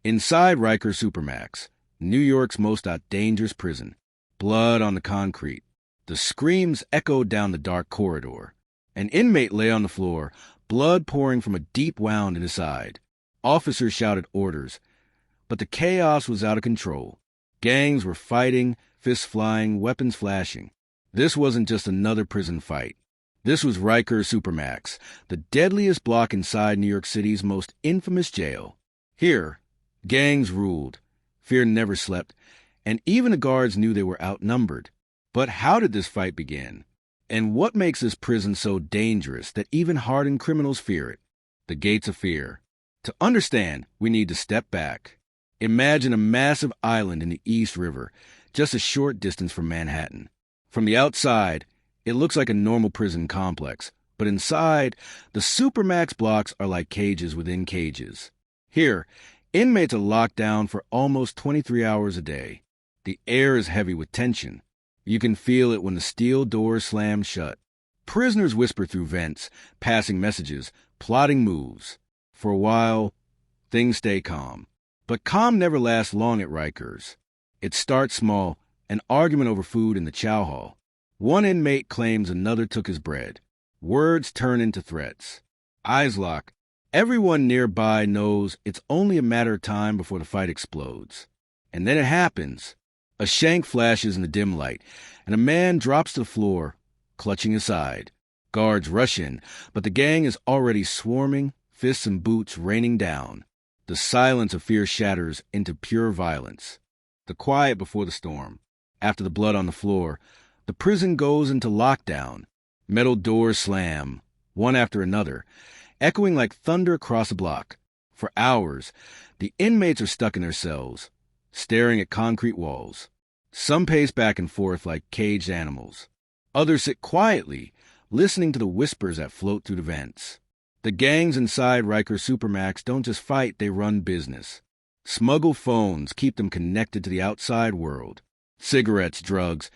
Inside Rikers Supermax, New York's most dangerous prison. Blood on the concrete. The screams echoed down the dark corridor. An inmate lay on the floor, blood pouring from a deep wound in his side. Officers shouted orders, but the chaos was out of control. Gangs were fighting, fists flying, weapons flashing. This wasn't just another prison fight. This was Rikers Supermax, the deadliest block inside New York City's most infamous jail. Here, gangs ruled, fear never slept, and even the guards knew they were outnumbered. But how did this fight begin? And what makes this prison so dangerous that even hardened criminals fear it? The gates of fear. To understand, we need to step back. Imagine a massive island in the East River, just a short distance from Manhattan. From the outside, it looks like a normal prison complex, but inside, the Supermax blocks are like cages within cages. Here, inmates are locked down for almost 23 hours a day. The air is heavy with tension. You can feel it when the steel doors slam shut. Prisoners whisper through vents, passing messages, plotting moves. For a while, things stay calm. But calm never lasts long at Rikers. It starts small, an argument over food in the chow hall. One inmate claims another took his bread. Words turn into threats. Eyes lock. Everyone nearby knows it's only a matter of time before the fight explodes. And then it happens. A shank flashes in the dim light, and a man drops to the floor, clutching his side. Guards rush in, but the gang is already swarming, fists and boots raining down. The silence of fear shatters into pure violence. The quiet before the storm. After the blood on the floor, the prison goes into lockdown. Metal doors slam, one after another, echoing like thunder across the block. For hours, the inmates are stuck in their cells, staring at concrete walls. Some pace back and forth like caged animals. Others sit quietly, listening to the whispers that float through the vents. The gangs inside Rikers Supermax don't just fight, they run business. Smuggled phones keep them connected to the outside world. Cigarettes, drugs,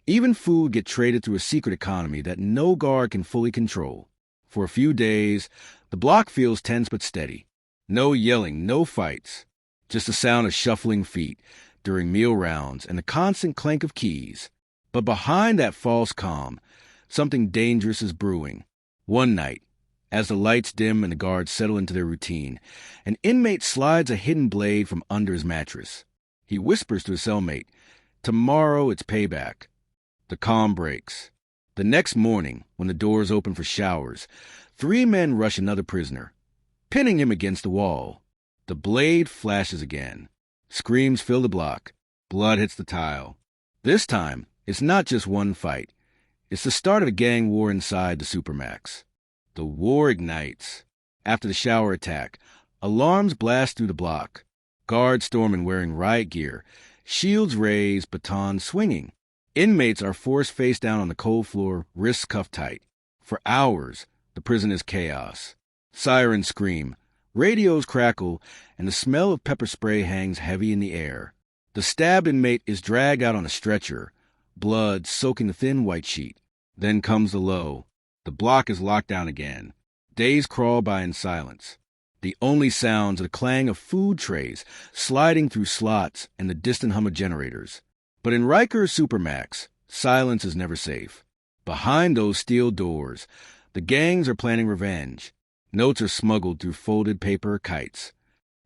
even food get traded through a secret economy that no guard can fully control. For a few days, the block feels tense but steady. No yelling, no fights. Just the sound of shuffling feet during meal rounds and the constant clank of keys. But behind that false calm, something dangerous is brewing. One night, as the lights dim and the guards settle into their routine, an inmate slides a hidden blade from under his mattress. He whispers to his cellmate, "Tomorrow it's payback." The calm breaks. The next morning, when the doors open for showers, 3 men rush another prisoner, pinning him against the wall. The blade flashes again. Screams fill the block. Blood hits the tile. This time, it's not just one fight. It's the start of a gang war inside the Supermax. The war ignites. After the shower attack, alarms blast through the block. Guards storm in wearing riot gear, shields raised, batons swinging. Inmates are forced face down on the cold floor, wrists cuffed tight. For hours, the prison is chaos. Sirens scream, radios crackle, and the smell of pepper spray hangs heavy in the air. The stabbed inmate is dragged out on a stretcher, blood soaking the thin white sheet. Then comes the low. The block is locked down again. Days crawl by in silence. The only sounds are the clang of food trays sliding through slots and the distant hum of generators. But in Rikers Supermax, silence is never safe. Behind those steel doors, the gangs are planning revenge. Notes are smuggled through folded paper kites.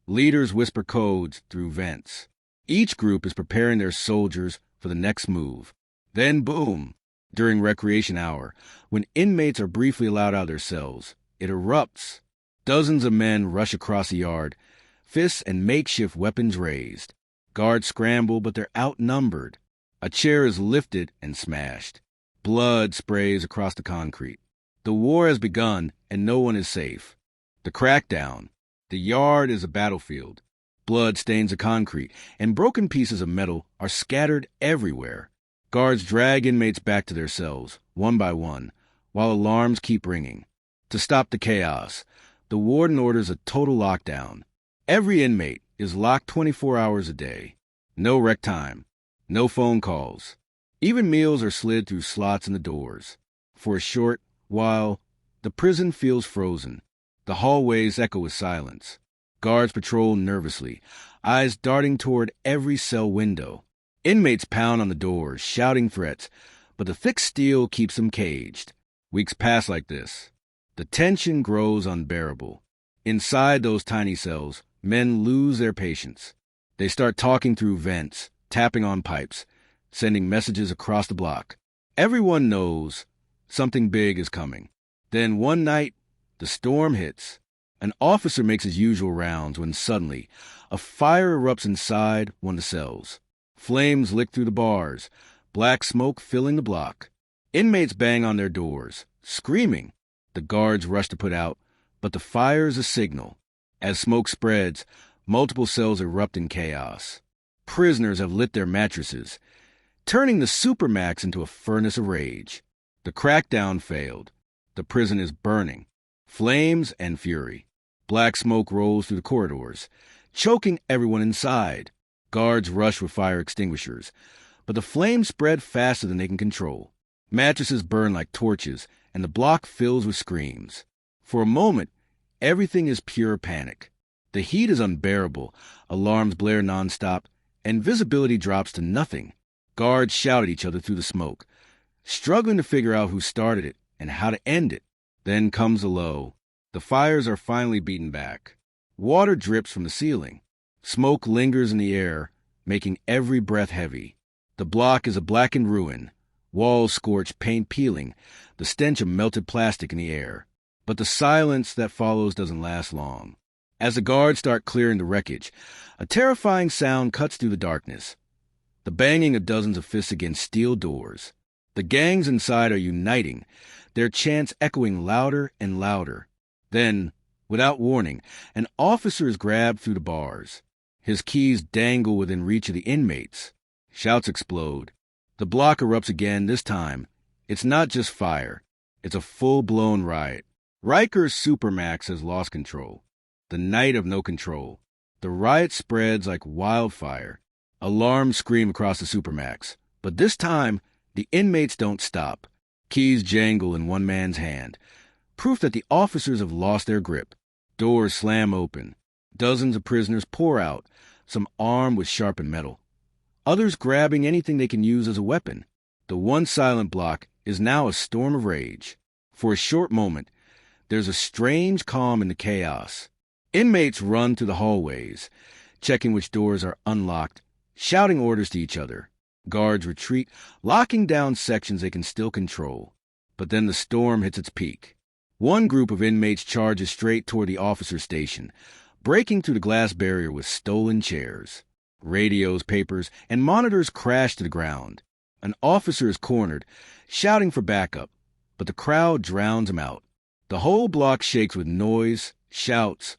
Leaders whisper codes through vents. Each group is preparing their soldiers for the next move. Then boom! During recreation hour, when inmates are briefly allowed out of their cells, it erupts. Dozens of men rush across the yard, fists and makeshift weapons raised. Guards scramble, but they're outnumbered. A chair is lifted and smashed. Blood sprays across the concrete. The war has begun, and no one is safe. The crackdown. The yard is a battlefield. Blood stains the concrete, and broken pieces of metal are scattered everywhere. Guards drag inmates back to their cells, one by one, while alarms keep ringing. To stop the chaos, the warden orders a total lockdown. Every inmate is locked 24 hours a day. No rec time. No phone calls. Even meals are slid through slots in the doors. For a short while, the prison feels frozen. The hallways echo with silence. Guards patrol nervously, eyes darting toward every cell window. Inmates pound on the doors, shouting threats, but the thick steel keeps them caged. Weeks pass like this. The tension grows unbearable. Inside those tiny cells, men lose their patience. They start talking through vents, tapping on pipes, sending messages across the block. Everyone knows something big is coming. Then one night, the storm hits. An officer makes his usual rounds when suddenly a fire erupts inside one of the cells. Flames lick through the bars, black smoke filling the block. Inmates bang on their doors, screaming. The guards rush to put out, but the fire is a signal. As smoke spreads, multiple cells erupt in chaos. Prisoners have lit their mattresses, turning the Supermax into a furnace of rage. The crackdown failed. The prison is burning. Flames and fury. Black smoke rolls through the corridors, choking everyone inside. Guards rush with fire extinguishers, but the flames spread faster than they can control. Mattresses burn like torches, and the block fills with screams. For a moment, everything is pure panic. The heat is unbearable, alarms blare nonstop, and visibility drops to nothing. Guards shout at each other through the smoke, struggling to figure out who started it and how to end it. Then comes a lull. The fires are finally beaten back. Water drips from the ceiling. Smoke lingers in the air, making every breath heavy. The block is a blackened ruin. Walls scorched, paint peeling, the stench of melted plastic in the air. But the silence that follows doesn't last long. As the guards start clearing the wreckage, a terrifying sound cuts through the darkness. The banging of dozens of fists against steel doors. The gangs inside are uniting, their chants echoing louder and louder. Then, without warning, an officer is grabbed through the bars. His keys dangle within reach of the inmates. Shouts explode. The block erupts again. This time, it's not just fire. It's a full-blown riot. Rikers Supermax has lost control. The night of no control. The riot spreads like wildfire. Alarms scream across the Supermax. But this time, the inmates don't stop. Keys jangle in one man's hand. Proof that the officers have lost their grip. Doors slam open. Dozens of prisoners pour out, some armed with sharpened metal. Others grabbing anything they can use as a weapon. The one silent block is now a storm of rage. For a short moment, there's a strange calm in the chaos. Inmates run through the hallways, checking which doors are unlocked, shouting orders to each other. Guards retreat, locking down sections they can still control. But then the storm hits its peak. One group of inmates charges straight toward the officer station, breaking through the glass barrier with stolen chairs. Radios, papers, and monitors crash to the ground. An officer is cornered, shouting for backup, but the crowd drowns him out. The whole block shakes with noise, shouts,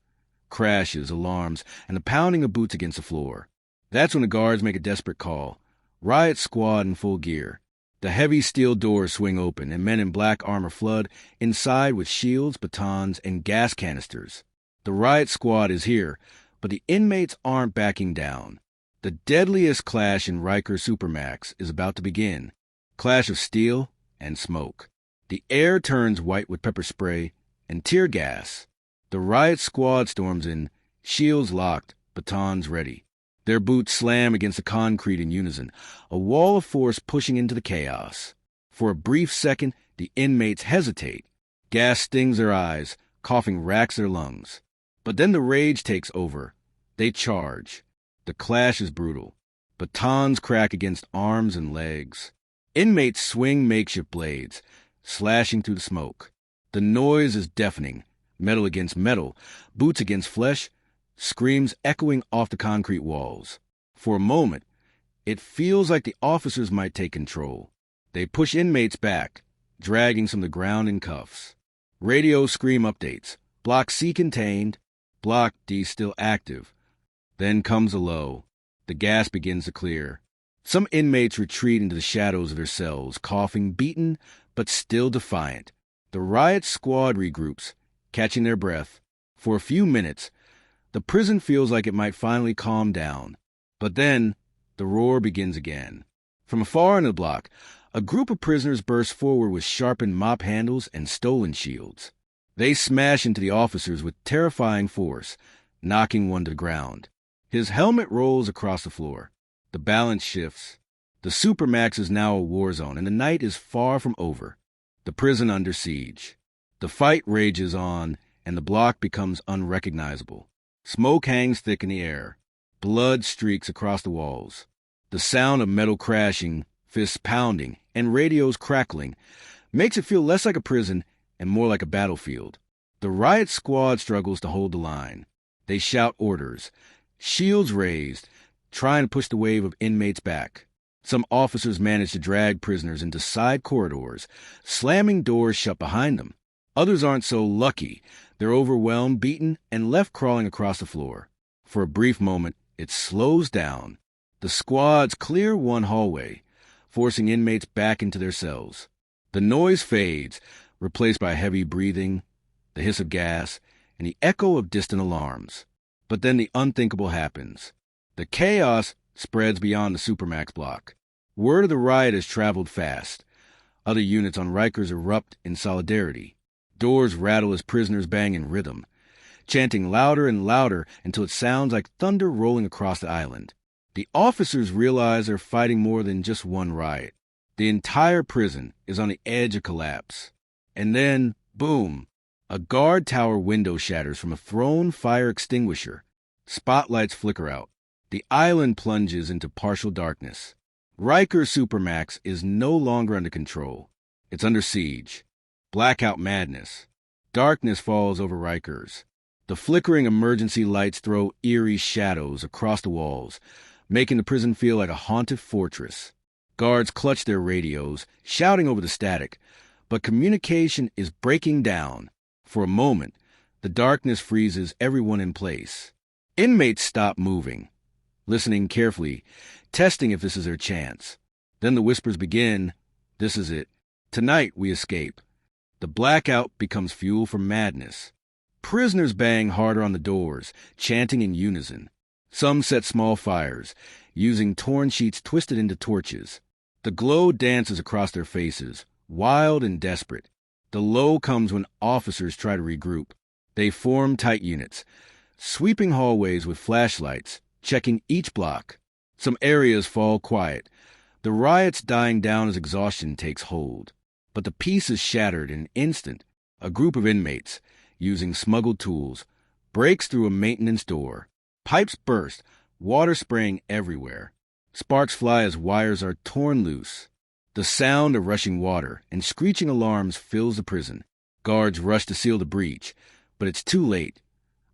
crashes, alarms, and the pounding of boots against the floor. That's when the guards make a desperate call. Riot squad in full gear. The heavy steel doors swing open, and men in black armor flood inside with shields, batons, and gas canisters. The riot squad is here, but the inmates aren't backing down. The deadliest clash in Rikers Supermax is about to begin. Clash of steel and smoke. The air turns white with pepper spray and tear gas. The riot squad storms in, shields locked, batons ready. Their boots slam against the concrete in unison, a wall of force pushing into the chaos. For a brief second, the inmates hesitate. Gas stings their eyes, coughing racks their lungs. But then the rage takes over. They charge. The clash is brutal. Batons crack against arms and legs. Inmates swing makeshift blades, slashing through the smoke. The noise is deafening. Metal against metal, boots against flesh, screams echoing off the concrete walls. For a moment, it feels like the officers might take control. They push inmates back, dragging some to the ground in cuffs. Radios scream updates. Block C contained. Block D still active. Then comes a lull. The gas begins to clear. Some inmates retreat into the shadows of their cells, coughing, beaten, but still defiant. The riot squad regroups, catching their breath. For a few minutes, the prison feels like it might finally calm down. But then, the roar begins again. From far in the block, a group of prisoners burst forward with sharpened mop handles and stolen shields. They smash into the officers with terrifying force, knocking one to the ground. His helmet rolls across the floor. The balance shifts. The Supermax is now a war zone, and the night is far from over. The prison under siege. The fight rages on, and the block becomes unrecognizable. Smoke hangs thick in the air. Blood streaks across the walls. The sound of metal crashing, fists pounding, and radios crackling makes it feel less like a prison and more like a battlefield. The riot squad struggles to hold the line. They shout orders, shields raised, trying to push the wave of inmates back. Some officers manage to drag prisoners into side corridors, slamming doors shut behind them. Others aren't so lucky. They're overwhelmed, beaten, and left crawling across the floor. For a brief moment, it slows down. The squads clear one hallway, forcing inmates back into their cells. The noise fades, replaced by heavy breathing, the hiss of gas, and the echo of distant alarms. But then the unthinkable happens. The chaos spreads beyond the Supermax block. Word of the riot has traveled fast. Other units on Rikers erupt in solidarity. Doors rattle as prisoners bang in rhythm, chanting louder and louder until it sounds like thunder rolling across the island. The officers realize they're fighting more than just one riot. The entire prison is on the edge of collapse. And then, boom, a guard tower window shatters from a thrown fire extinguisher. Spotlights flicker out. The island plunges into partial darkness. Rikers Supermax is no longer under control. It's under siege. Blackout Madness. Darkness falls over Rikers. The flickering emergency lights throw eerie shadows across the walls, making the prison feel like a haunted fortress. Guards clutch their radios, shouting over the static, but communication is breaking down. For a moment, the darkness freezes everyone in place. Inmates stop moving, listening carefully, testing if this is their chance. Then the whispers begin. This is it. Tonight we escape. The blackout becomes fuel for madness. Prisoners bang harder on the doors, chanting in unison. Some set small fires, using torn sheets twisted into torches. The glow dances across their faces, wild and desperate. The low comes when officers try to regroup. They form tight units, sweeping hallways with flashlights, checking each block. Some areas fall quiet, the riots dying down as exhaustion takes hold. But the peace is shattered in an instant. A group of inmates, using smuggled tools, breaks through a maintenance door. Pipes burst, water spraying everywhere. Sparks fly as wires are torn loose. The sound of rushing water and screeching alarms fills the prison. Guards rush to seal the breach, but it's too late.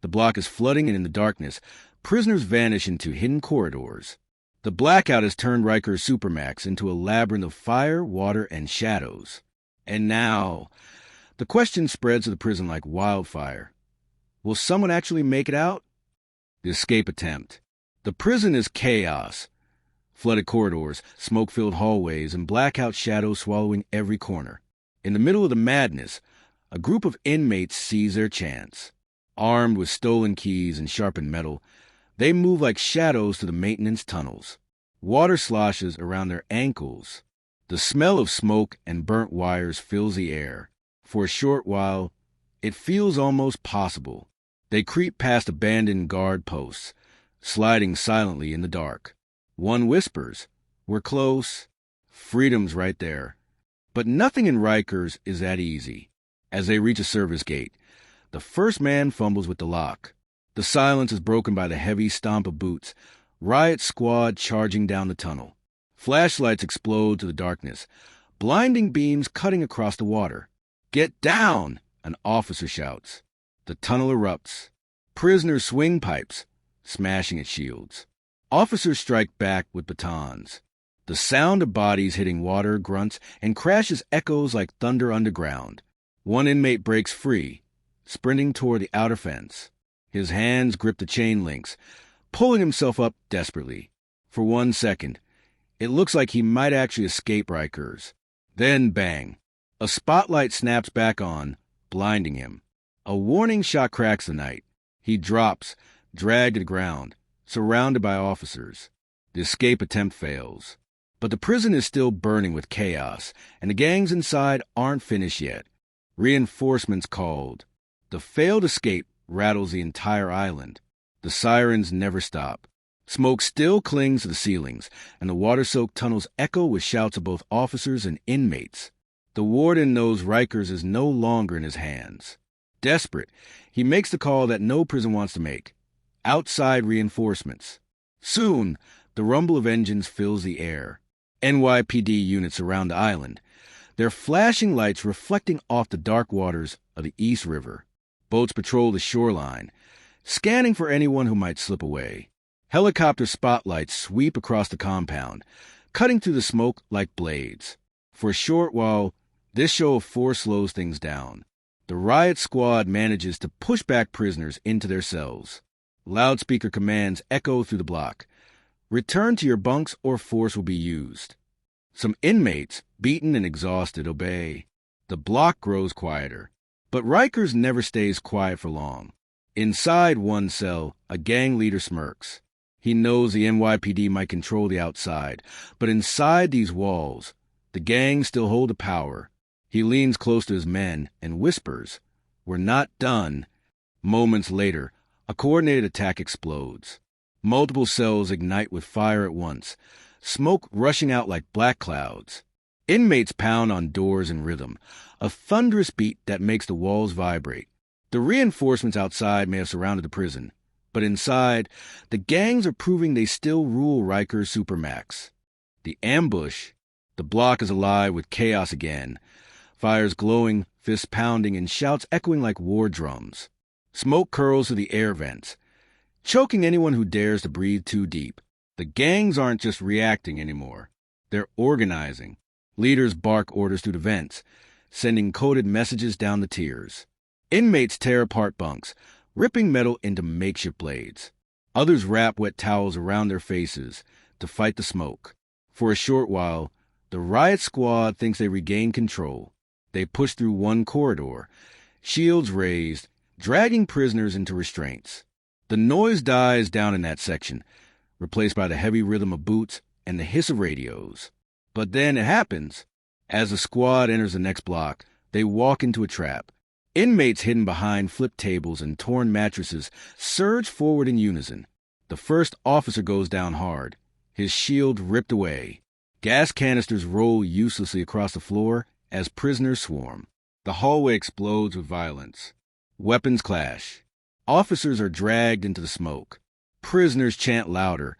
The block is flooding, and in the darkness, prisoners vanish into hidden corridors. The blackout has turned Rikers Supermax into a labyrinth of fire, water, and shadows. And now, the question spreads to the prison like wildfire. Will someone actually make it out? The escape attempt. The prison is chaos. Flooded corridors, smoke-filled hallways, and blackout shadows swallowing every corner. In the middle of the madness, a group of inmates seize their chance. Armed with stolen keys and sharpened metal, they move like shadows to the maintenance tunnels. Water sloshes around their ankles. The smell of smoke and burnt wires fills the air. For a short while, it feels almost possible. They creep past abandoned guard posts, sliding silently in the dark. One whispers, "We're close. Freedom's right there." But nothing in Rikers is that easy. As they reach a service gate, the first man fumbles with the lock. The silence is broken by the heavy stomp of boots. Riot squad charging down the tunnel. Flashlights explode to the darkness, blinding beams cutting across the water. "Get down!" an officer shouts. The tunnel erupts. Prisoners swing pipes, smashing at shields. Officers strike back with batons. The sound of bodies hitting water grunts, and crashes echoes like thunder underground. One inmate breaks free, sprinting toward the outer fence. His hands grip the chain links, pulling himself up desperately. For 1 second, it looks like he might actually escape Rikers. Then bang! A spotlight snaps back on, blinding him. A warning shot cracks the night. He drops, dragged to the ground, surrounded by officers. The escape attempt fails. But the prison is still burning with chaos, and the gangs inside aren't finished yet. Reinforcements called. The failed escape rattles the entire island. The sirens never stop. Smoke still clings to the ceilings, and the water-soaked tunnels echo with shouts of both officers and inmates. The warden knows Rikers is no longer in his hands. Desperate, he makes the call that no prison wants to make. Outside reinforcements. Soon, the rumble of engines fills the air. NYPD units surround the island, their flashing lights reflecting off the dark waters of the East River. Boats patrol the shoreline, scanning for anyone who might slip away. Helicopter spotlights sweep across the compound, cutting through the smoke like blades. For a short while, this show of force slows things down. The riot squad manages to push back prisoners into their cells. Loudspeaker commands echo through the block. Return to your bunks or force will be used. Some inmates, beaten and exhausted, obey. The block grows quieter. But Rikers never stays quiet for long. Inside one cell, a gang leader smirks. He knows the NYPD might control the outside, but inside these walls, the gang still hold the power. He leans close to his men and whispers, "We're not done." Moments later, a coordinated attack explodes. Multiple cells ignite with fire at once, smoke rushing out like black clouds. Inmates pound on doors in rhythm, a thunderous beat that makes the walls vibrate. The reinforcements outside may have surrounded the prison, but inside, the gangs are proving they still rule Rikers Supermax. The ambush. The block is alive with chaos again. Fires glowing, fists pounding, and shouts echoing like war drums. Smoke curls through the air vents, choking anyone who dares to breathe too deep. The gangs aren't just reacting anymore. They're organizing. Leaders bark orders through the vents, sending coded messages down the tiers. Inmates tear apart bunks, ripping metal into makeshift blades. Others wrap wet towels around their faces to fight the smoke. For a short while, the riot squad thinks they regain control. They push through one corridor, shields raised, dragging prisoners into restraints. The noise dies down in that section, replaced by the heavy rhythm of boots and the hiss of radios. But then it happens. As the squad enters the next block, they walk into a trap. Inmates hidden behind flipped tables and torn mattresses surge forward in unison. The first officer goes down hard, his shield ripped away. Gas canisters roll uselessly across the floor as prisoners swarm. The hallway explodes with violence. Weapons clash. Officers are dragged into the smoke. Prisoners chant louder,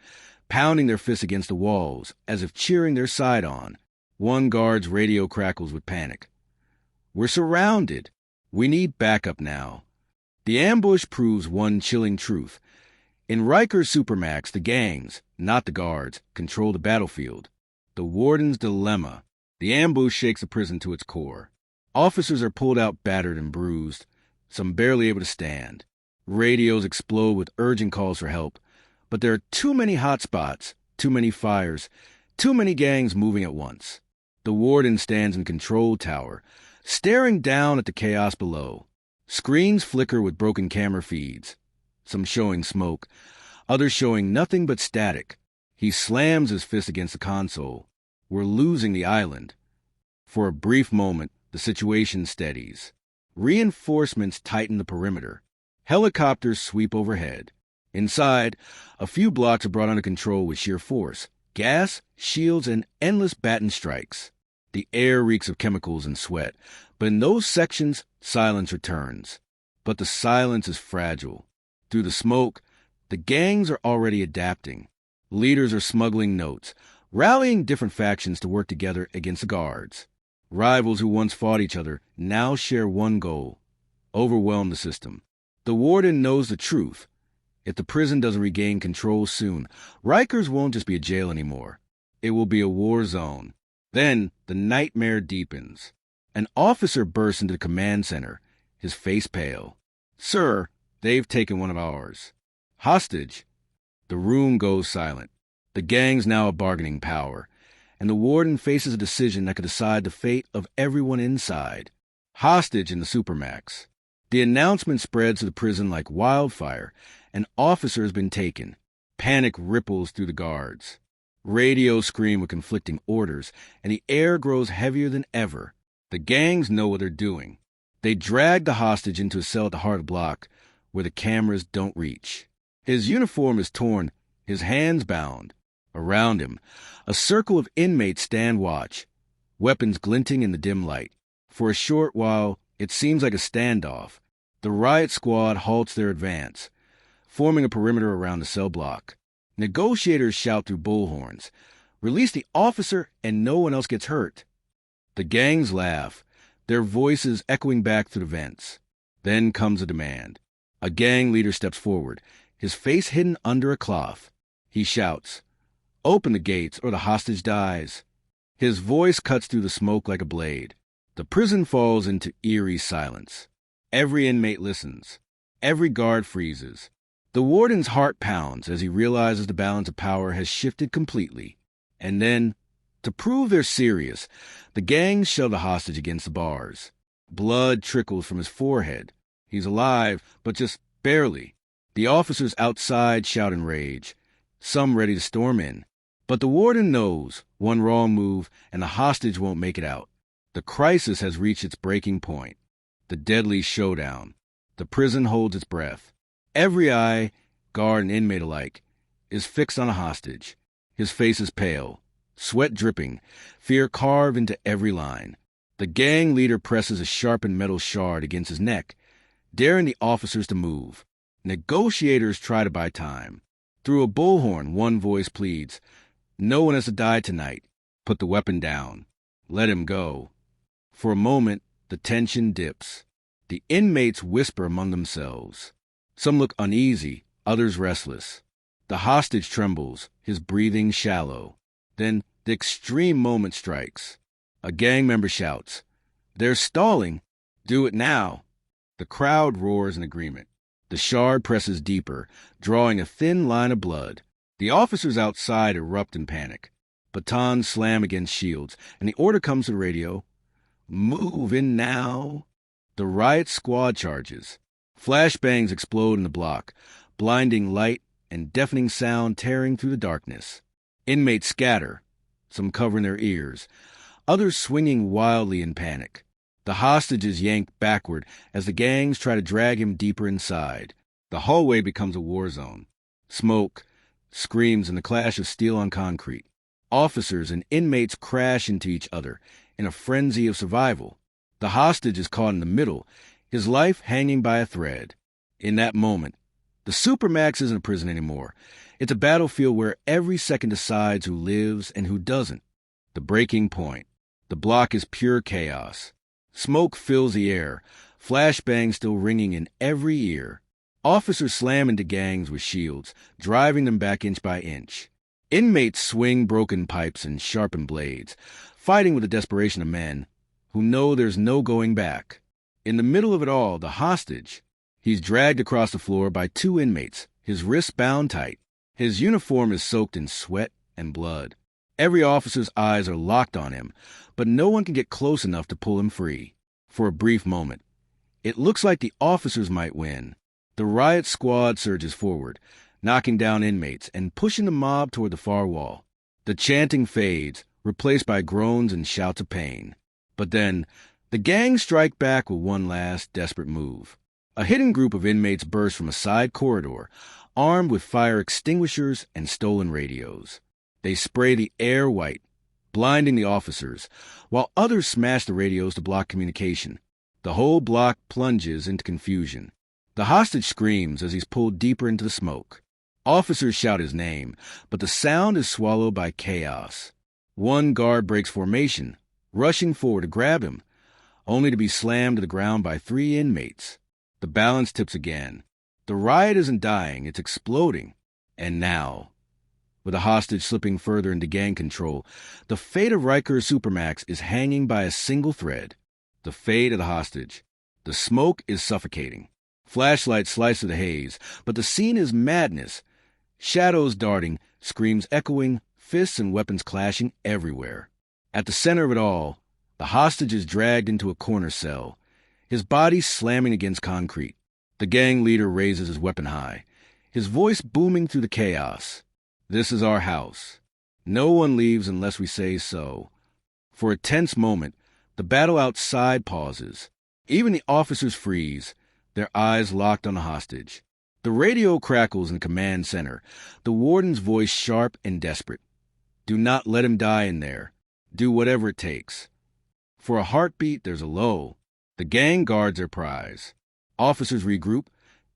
pounding their fists against the walls as if cheering their side on. One guard's radio crackles with panic. "We're surrounded. We need backup now." The ambush proves one chilling truth. In Rikers Supermax, the gangs, not the guards, control the battlefield. The Warden's dilemma. The ambush shakes the prison to its core. Officers are pulled out battered and bruised, some barely able to stand. Radios explode with urgent calls for help. But there are too many hot spots, too many fires, too many gangs moving at once. The Warden stands in control tower, staring down at the chaos below. Screens flicker with broken camera feeds, some showing smoke, others showing nothing but static. He slams his fist against the console. We're losing the island. For a brief moment, the situation steadies. Reinforcements tighten the perimeter. Helicopters sweep overhead. Inside, a few blocks are brought under control with sheer force. Gas, shields, and endless baton strikes. The air reeks of chemicals and sweat, but in those sections, silence returns. But the silence is fragile. Through the smoke, the gangs are already adapting. Leaders are smuggling notes, rallying different factions to work together against the guards. Rivals who once fought each other now share one goal: overwhelm the system. The Warden knows the truth. If the prison doesn't regain control soon, Rikers won't just be a jail anymore. It will be a war zone. Then the nightmare deepens. An officer bursts into the command center, his face pale. "Sir, they've taken one of ours." "Hostage?" The room goes silent. The gang's now a bargaining power, and the Warden faces a decision that could decide the fate of everyone inside. Hostage in the Supermax. The announcement spreads to the prison like wildfire. An officer has been taken. Panic ripples through the guards. Radios scream with conflicting orders, and the air grows heavier than ever. The gangs know what they're doing. They drag the hostage into a cell at the heart of the block, where the cameras don't reach. His uniform is torn, his hands bound. Around him, a circle of inmates stand watch, weapons glinting in the dim light. For a short while, it seems like a standoff. The riot squad halts their advance, forming a perimeter around the cell block. Negotiators shout through bullhorns, "Release the officer and no one else gets hurt." The gangs laugh, their voices echoing back through the vents. Then comes a demand. A gang leader steps forward, his face hidden under a cloth. He shouts, "Open the gates or the hostage dies." His voice cuts through the smoke like a blade. The prison falls into eerie silence. Every inmate listens. Every guard freezes. The warden's heart pounds as he realizes the balance of power has shifted completely. And then, to prove they're serious, the gangs shove the hostage against the bars. Blood trickles from his forehead. He's alive, but just barely. The officers outside shout in rage, some ready to storm in. But the warden knows one wrong move and the hostage won't make it out. The crisis has reached its breaking point. The deadliest showdown. The prison holds its breath. Every eye, guard and inmate alike, is fixed on a hostage. His face is pale, sweat dripping, fear carved into every line. The gang leader presses a sharpened metal shard against his neck, daring the officers to move. Negotiators try to buy time. Through a bullhorn, one voice pleads, "No one has to die tonight. Put the weapon down. Let him go." For a moment, the tension dips. The inmates whisper among themselves. Some look uneasy, others restless. The hostage trembles, his breathing shallow. Then the extreme moment strikes. A gang member shouts, "They're stalling. Do it now." The crowd roars in agreement. The shard presses deeper, drawing a thin line of blood. The officers outside erupt in panic. Batons slam against shields, and the order comes to the radio, "Move in now." The riot squad charges. Flashbangs explode in the block, blinding light and deafening sound tearing through the darkness. Inmates scatter, some covering their ears, others swinging wildly in panic. The hostage is yanked backward as the gangs try to drag him deeper inside. The hallway becomes a war zone. Smoke, screams, and the clash of steel on concrete. Officers and inmates crash into each other in a frenzy of survival. The hostage is caught in the middle, his life hanging by a thread. In that moment, the Supermax isn't a prison anymore. It's a battlefield where every second decides who lives and who doesn't. The breaking point. The block is pure chaos. Smoke fills the air, flashbangs still ringing in every ear. Officers slam into gangs with shields, driving them back inch by inch. Inmates swing broken pipes and sharpened blades, fighting with the desperation of men who know there's no going back. In the middle of it all, the hostage. He's dragged across the floor by two inmates, his wrists bound tight. His uniform is soaked in sweat and blood. Every officer's eyes are locked on him, but no one can get close enough to pull him free. For a brief moment, it looks like the officers might win. The riot squad surges forward, knocking down inmates and pushing the mob toward the far wall. The chanting fades, replaced by groans and shouts of pain. But then, the gangs strike back with one last desperate move. A hidden group of inmates burst from a side corridor, armed with fire extinguishers and stolen radios. They spray the air white, blinding the officers, while others smash the radios to block communication. The whole block plunges into confusion. The hostage screams as he's pulled deeper into the smoke. Officers shout his name, but the sound is swallowed by chaos. One guard breaks formation, rushing forward to grab him, only to be slammed to the ground by three inmates. The balance tips again. The riot isn't dying, it's exploding. And now, with the hostage slipping further into gang control, the fate of Rikers Supermax is hanging by a single thread. The fate of the hostage. The smoke is suffocating. Flashlights slice through the haze, but the scene is madness. Shadows darting, screams echoing, fists and weapons clashing everywhere. At the center of it all, the hostage is dragged into a corner cell, his body slamming against concrete. The gang leader raises his weapon high, his voice booming through the chaos. "This is our house. No one leaves unless we say so." For a tense moment, the battle outside pauses. Even the officers freeze, their eyes locked on the hostage. The radio crackles in the command center, the warden's voice sharp and desperate. Do not let him die in there. Do whatever it takes. For a heartbeat, there's a lull. The gang guards their prize. Officers regroup,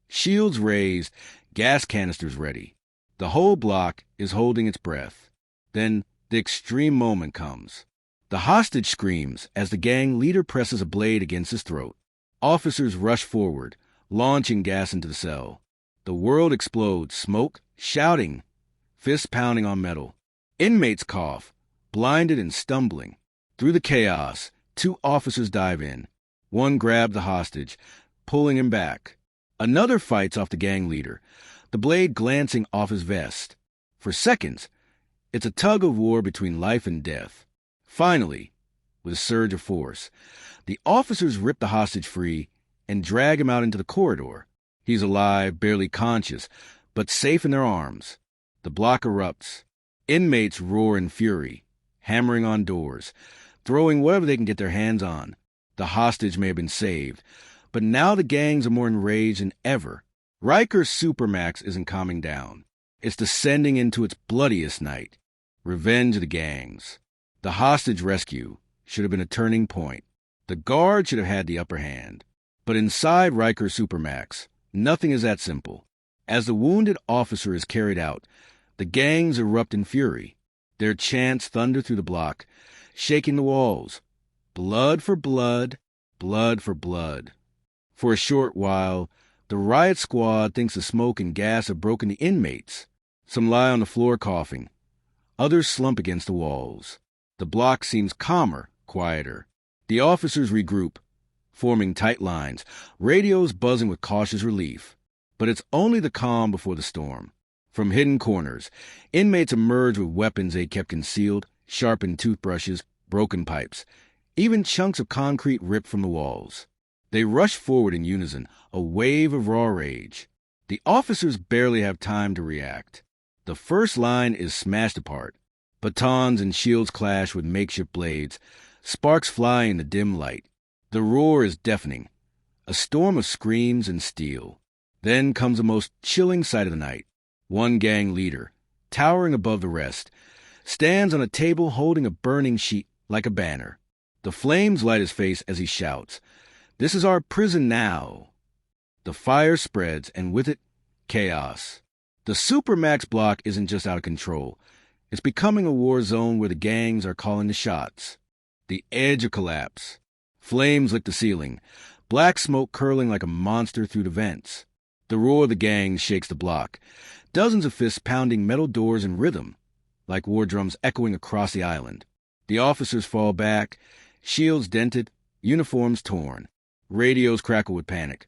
shields raised, gas canisters ready. The whole block is holding its breath. Then the extreme moment comes. The hostage screams as the gang leader presses a blade against his throat. Officers rush forward, launching gas into the cell. The world explodes, smoke, shouting, fists pounding on metal. Inmates cough, blinded and stumbling. Through the chaos, 2 officers dive in. One grabs the hostage, pulling him back. Another fights off the gang leader, the blade glancing off his vest. For seconds, it's a tug of war between life and death. Finally, with a surge of force, the officers rip the hostage free and drag him out into the corridor. He's alive, barely conscious, but safe in their arms. The block erupts. Inmates roar in fury, hammering on doors, throwing whatever they can get their hands on. The hostage may have been saved, but now the gangs are more enraged than ever. Rikers Supermax isn't calming down. It's descending into its bloodiest night. Revenge of the gangs. The hostage rescue should have been a turning point. The guard should have had the upper hand. But inside Rikers Supermax, nothing is that simple. As the wounded officer is carried out, the gangs erupt in fury. Their chants thunder through the block, shaking the walls. Blood for blood, blood for blood. For a short while, the riot squad thinks the smoke and gas have broken the inmates. Some lie on the floor coughing. Others slump against the walls. The block seems calmer, quieter. The officers regroup, forming tight lines, radios buzzing with cautious relief. But it's only the calm before the storm. From hidden corners, inmates emerge with weapons they kept concealed, sharpened toothbrushes, broken pipes, even chunks of concrete ripped from the walls. They rush forward in unison, a wave of raw rage. The officers barely have time to react. The first line is smashed apart. Batons and shields clash with makeshift blades. Sparks fly in the dim light. The roar is deafening. A storm of screams and steel. Then comes the most chilling sight of the night. One gang leader, towering above the rest, stands on a table holding a burning sheet like a banner. The flames light his face as he shouts, "This is our prison now." The fire spreads, and with it, chaos. The Supermax block isn't just out of control. It's becoming a war zone where the gangs are calling the shots. The edge of collapse. Flames lick the ceiling, black smoke curling like a monster through the vents. The roar of the gangs shakes the block, dozens of fists pounding metal doors in rhythm, like war drums echoing across the island. The officers fall back, shields dented, uniforms torn. Radios crackle with panic.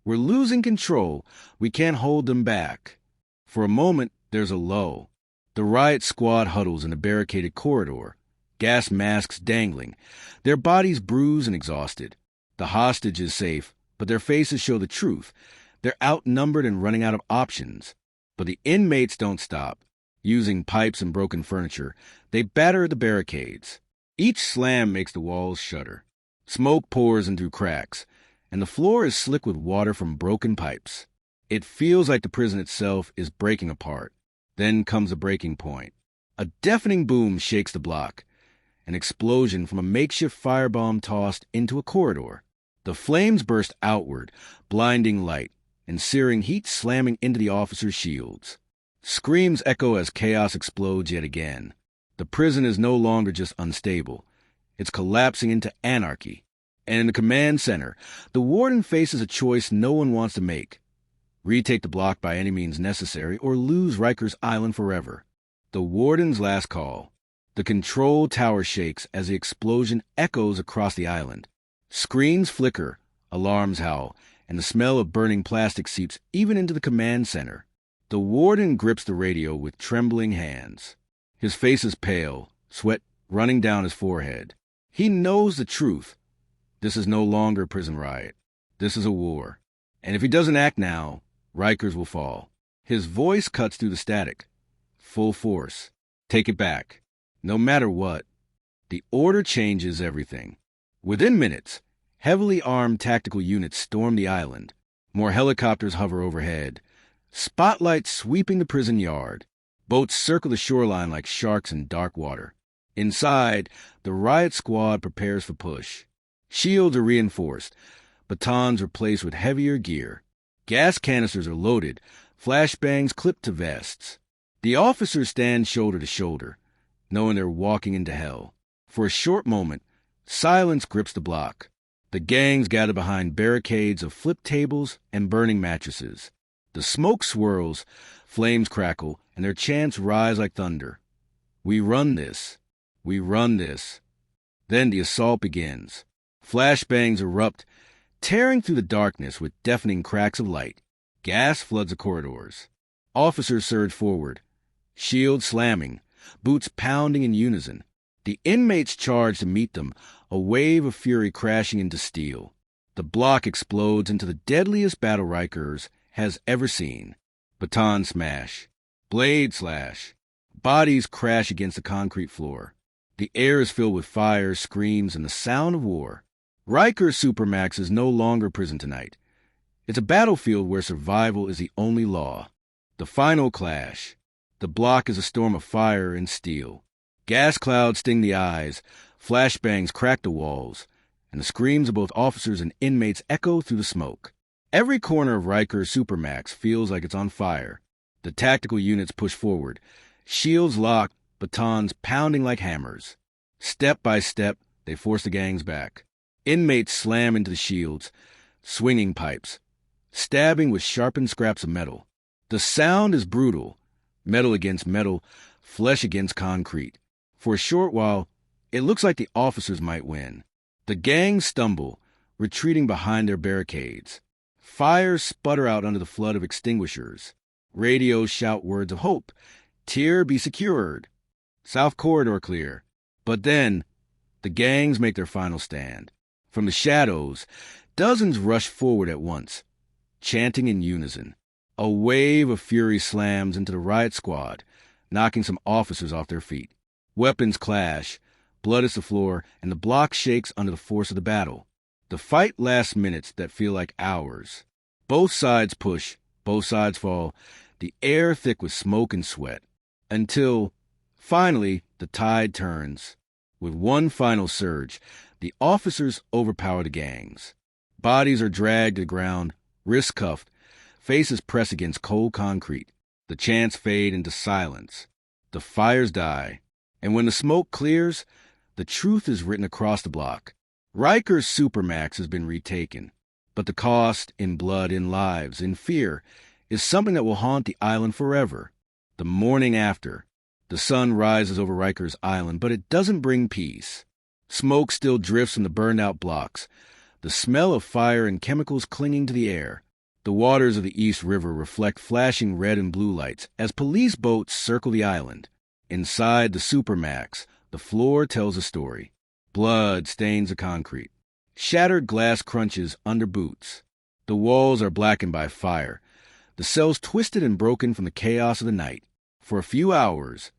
We're losing control. We can't hold them back. For a moment, there's a lull. The riot squad huddles in a barricaded corridor, gas masks dangling, their bodies bruised and exhausted. The hostage is safe, but their faces show the truth. They're outnumbered and running out of options. But the inmates don't stop. Using pipes and broken furniture, they batter the barricades. Each slam makes the walls shudder. Smoke pours in through cracks, and the floor is slick with water from broken pipes. It feels like the prison itself is breaking apart. Then comes a breaking point. A deafening boom shakes the block. An explosion from a makeshift firebomb tossed into a corridor. The flames burst outward, blinding light, and searing heat slamming into the officers' shields. Screams echo as chaos explodes yet again. The prison is no longer just unstable. It's collapsing into anarchy. And in the command center, the warden faces a choice no one wants to make. Retake the block by any means necessary or lose Rikers Island forever. The warden's last call. The control tower shakes as the explosion echoes across the island. Screens flicker, alarms howl, and the smell of burning plastic seeps even into the command center. The warden grips the radio with trembling hands. His face is pale, sweat running down his forehead. He knows the truth. This is no longer a prison riot. This is a war. And if he doesn't act now, Rikers will fall. His voice cuts through the static. Full force. Take it back. No matter what. The order changes everything. Within minutes, heavily armed tactical units storm the island. More helicopters hover overhead. Spotlights sweeping the prison yard. Boats circle the shoreline like sharks in dark water. Inside, the riot squad prepares for push. Shields are reinforced. Batons replaced with heavier gear. Gas canisters are loaded. Flashbangs clipped to vests. The officers stand shoulder to shoulder, knowing they're walking into hell. For a short moment, silence grips the block. The gangs gather behind barricades of flipped tables and burning mattresses. The smoke swirls, flames crackle, and their chants rise like thunder. We run this. We run this. Then the assault begins. Flashbangs erupt, tearing through the darkness with deafening cracks of light. Gas floods the corridors. Officers surge forward, shields slamming, boots pounding in unison. The inmates charge to meet them, a wave of fury crashing into steel. The block explodes into the deadliest battle Rikers has ever seen. Baton smash, blade slash, bodies crash against the concrete floor. The air is filled with fire, screams, and the sound of war. Rikers Supermax is no longer prison tonight. It's a battlefield where survival is the only law. The final clash. The block is a storm of fire and steel. Gas clouds sting the eyes, flashbangs crack the walls, and the screams of both officers and inmates echo through the smoke. Every corner of Rikers Supermax feels like it's on fire. The tactical units push forward, shields locked, batons pounding like hammers. Step by step, they force the gangs back. Inmates slam into the shields, swinging pipes, stabbing with sharpened scraps of metal. The sound is brutal, metal against metal, flesh against concrete. For a short while, it looks like the officers might win. The gangs stumble, retreating behind their barricades. Fires sputter out under the flood of extinguishers. Radios shout words of hope. Tier be secured. South corridor clear. But then, the gangs make their final stand. From the shadows, dozens rush forward at once, chanting in unison. A wave of fury slams into the riot squad, knocking some officers off their feet. Weapons clash, blood hits the floor, and the block shakes under the force of the battle. The fight lasts minutes that feel like hours. Both sides push, both sides fall, the air thick with smoke and sweat. Until, finally, the tide turns. With one final surge, the officers overpower the gangs. Bodies are dragged to the ground, wrists cuffed, faces pressed against cold concrete. The chants fade into silence. The fires die. And when the smoke clears, the truth is written across the block. Rikers Supermax has been retaken, but the cost in blood, in lives, in fear, is something that will haunt the island forever. The morning after, the sun rises over Rikers Island, but it doesn't bring peace. Smoke still drifts from the burned-out blocks, the smell of fire and chemicals clinging to the air. The waters of the East River reflect flashing red and blue lights as police boats circle the island. Inside the Supermax, the floor tells a story. Blood stains the concrete. Shattered glass crunches under boots. The walls are blackened by fire. The cells twisted and broken from the chaos of the night. For a few hours,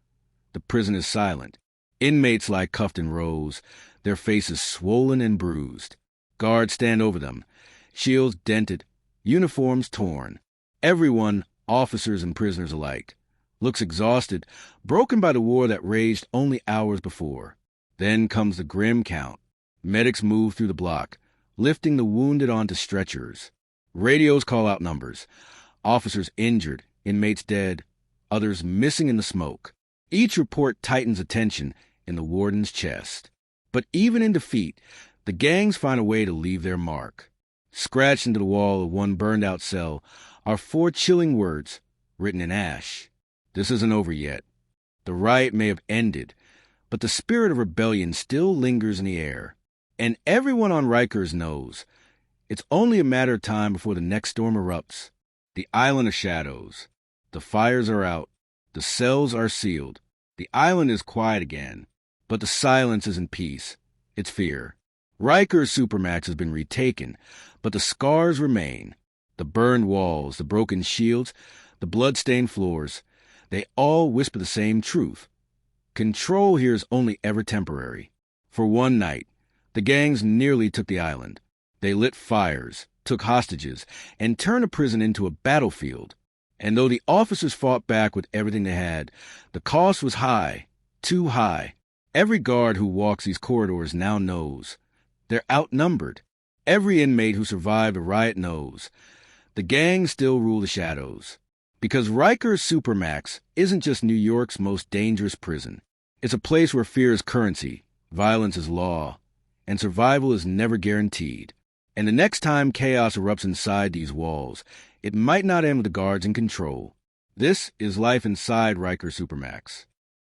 the prison is silent. Inmates lie cuffed in rows, their faces swollen and bruised. Guards stand over them, shields dented, uniforms torn. Everyone, officers and prisoners alike, looks exhausted, broken by the war that raged only hours before. Then comes the grim count. Medics move through the block, lifting the wounded onto stretchers. Radios call out numbers. Officers injured, inmates dead, others missing in the smoke. Each report tightens attention in the warden's chest. But even in defeat, the gangs find a way to leave their mark. Scratched into the wall of one burned-out cell are 4 chilling words written in ash. This isn't over yet. The riot may have ended, but the spirit of rebellion still lingers in the air. And everyone on Rikers knows it's only a matter of time before the next storm erupts. The island of shadows. The fires are out. The cells are sealed. The island is quiet again. But the silence isn't peace. It's fear. Rikers Supermax has been retaken, but the scars remain. The burned walls, the broken shields, the blood-stained floors, they all whisper the same truth. Control here is only ever temporary. For one night, the gangs nearly took the island. They lit fires, took hostages, and turned a prison into a battlefield. And though the officers fought back with everything they had, the cost was high, too high. Every guard who walks these corridors now knows. They're outnumbered. Every inmate who survived a riot knows. The gangs still rule the shadows. Because Rikers Supermax isn't just New York's most dangerous prison. It's a place where fear is currency, violence is law, and survival is never guaranteed. And the next time chaos erupts inside these walls, it might not end with the guards in control. This is life inside Rikers Supermax.